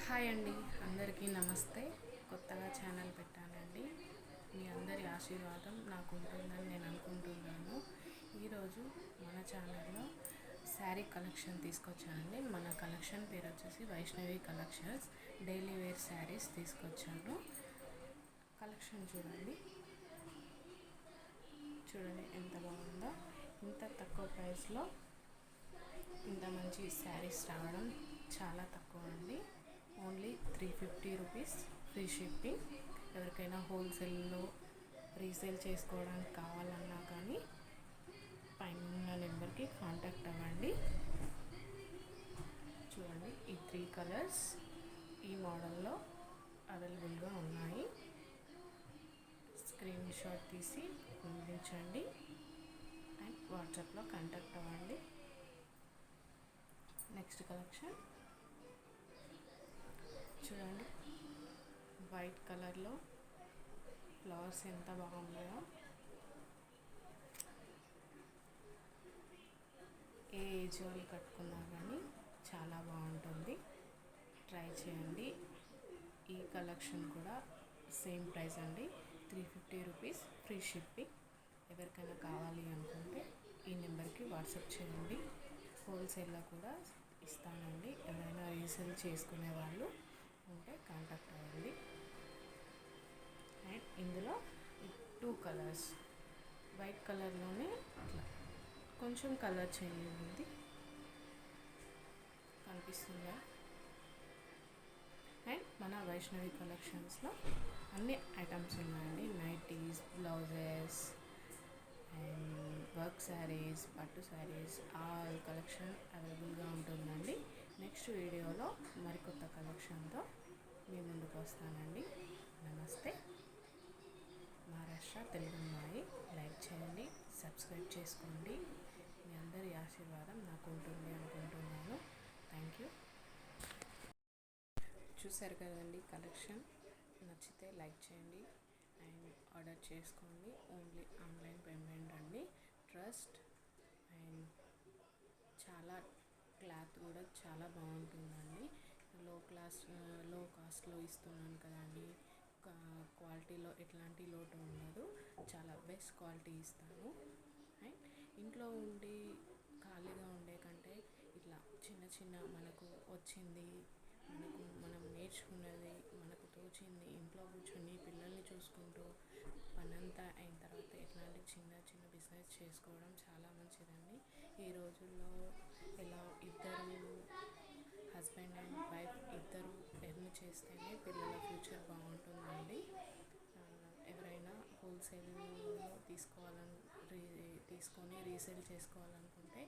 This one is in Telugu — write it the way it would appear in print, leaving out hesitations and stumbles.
హాయ్ అండి, అందరికీ నమస్తే. కొత్తగా ఛానల్ పెట్టానండి. మీ అందరి ఆశీర్వాదం నాకు ఉంటుందని నేను అనుకుంటున్నాను. ఈరోజు మన ఛానల్లో శారీ కలెక్షన్ తీసుకొచ్చానండి. మన కలెక్షన్ పేరు వచ్చేసి Vaishnavi collections. Daily wear saris తీసుకొచ్చాను. కలెక్షన్ చూడండి ఎంత బాగుందో. ఇంత తక్కువ ప్రైస్లో ఇంత మంచి శారీస్ రావడం చాలా తక్కువ అండి. Only 350 rupees, free shipping. ఎవరికైనా హోల్సేల్లో రీసేల్ చేసుకోవడానికి కావాలన్నా కానీ పైన నెంబర్కి కాంటాక్ట్ అవ్వండి. చూడండి, ఈ 3 కలర్స్ ఈ మోడల్లో అవైలబుల్గా ఉన్నాయి. స్క్రీన్ షాట్ తీసి పంపించండి అండ్ వాట్సాప్లో కాంటాక్ట్ అవ్వండి. నెక్స్ట్ కలెక్షన్ చూడండి, వైట్ కలర్లో ఫ్లవర్స్ ఎంత బాగున్నాయో. ఏ ఏజ్ వాళ్ళు కట్టుకున్నా కానీ చాలా బాగుంటుంది. ట్రై చేయండి. ఈ కలెక్షన్ కూడా సేమ్ ప్రైస్ అండి, 350 రూపీస్, ఫ్రీ షిప్పింగ్. ఎవరికైనా కావాలి అనుకుంటే ఈ నెంబర్కి వాట్సాప్ చేయండి. హోల్సేల్లో కూడా ఇస్తానండి. ఎవరైనా రీసేల్ చేసుకునే వాళ్ళు ఉంటే కాంటాక్ట్ అవ్వండి. అండ్ ఇందులో 2 కలర్స్, వైట్ కలర్లోనే ఇట్లా కొంచెం కలర్ చేంజ్ ఉంది, కనిపిస్తుందా? అండ్ మన వైష్ణవి కలెక్షన్స్లో అన్ని ఐటమ్స్ ఉన్నాయండి. Nighties, blouses and work saris, పట్టు శారీస్, ఆల్ కలెక్షన్ అవైలబుల్గా ఉంటుందండి. నెక్స్ట్ వీడియోలో మరికొత్త కలెక్షన్తో మీ ముందుకు వస్తానండి. నమస్తే. మహారాష్ట్ర తెలుగు అమ్మాయి. లైక్ చేయండి, సబ్స్క్రైబ్ చేసుకోండి. మీ అందరి ఆశీర్వాదం నాకు ఉంటుంది అనుకుంటున్నాను. Thank you. చూసారు కదండి కలెక్షన్. నచ్చితే లైక్ చేయండి అండ్ ఆర్డర్ చేసుకోండి. ఓన్లీ ఆన్లైన్ పేమెంట్ అండి. ట్రస్ట్ అండ్ చాలా క్లాత్ కూడా చాలా బాగుంటుందండి. లో కాస్ట్లో ఇస్తున్నాను కదండి. క్వాలిటీలో ఎట్లాంటి లోటు ఉండదు. చాలా బెస్ట్ క్వాలిటీ ఇస్తాను. అండ్ ఇంట్లో ఉండి ఖాళీగా ఉండే కంటే ఇట్లా చిన్న మనకు వచ్చింది, మనం నేర్చుకున్నది, మనకు తోచింది ఇంట్లో కూర్చొని పిల్లల్ని చూసుకుంటూ పనంతా అయిన తర్వాత ఇట్లాంటి చిన్న బిజినెస్ చేసుకోవడం చాలా మంచిదండి. ఈ రోజుల్లో ఇలా ఇద్దరు హస్బెండ్ అండ్ వైఫ్ ఇద్దరు ఎర్న్ చేస్తేనే పిల్లల ఫ్యూచర్ బాగుంటుందండి. ఎవరైనా హోల్సేల్లో తీసుకొని రీసేల్ చేసుకోవాలనుకుంటే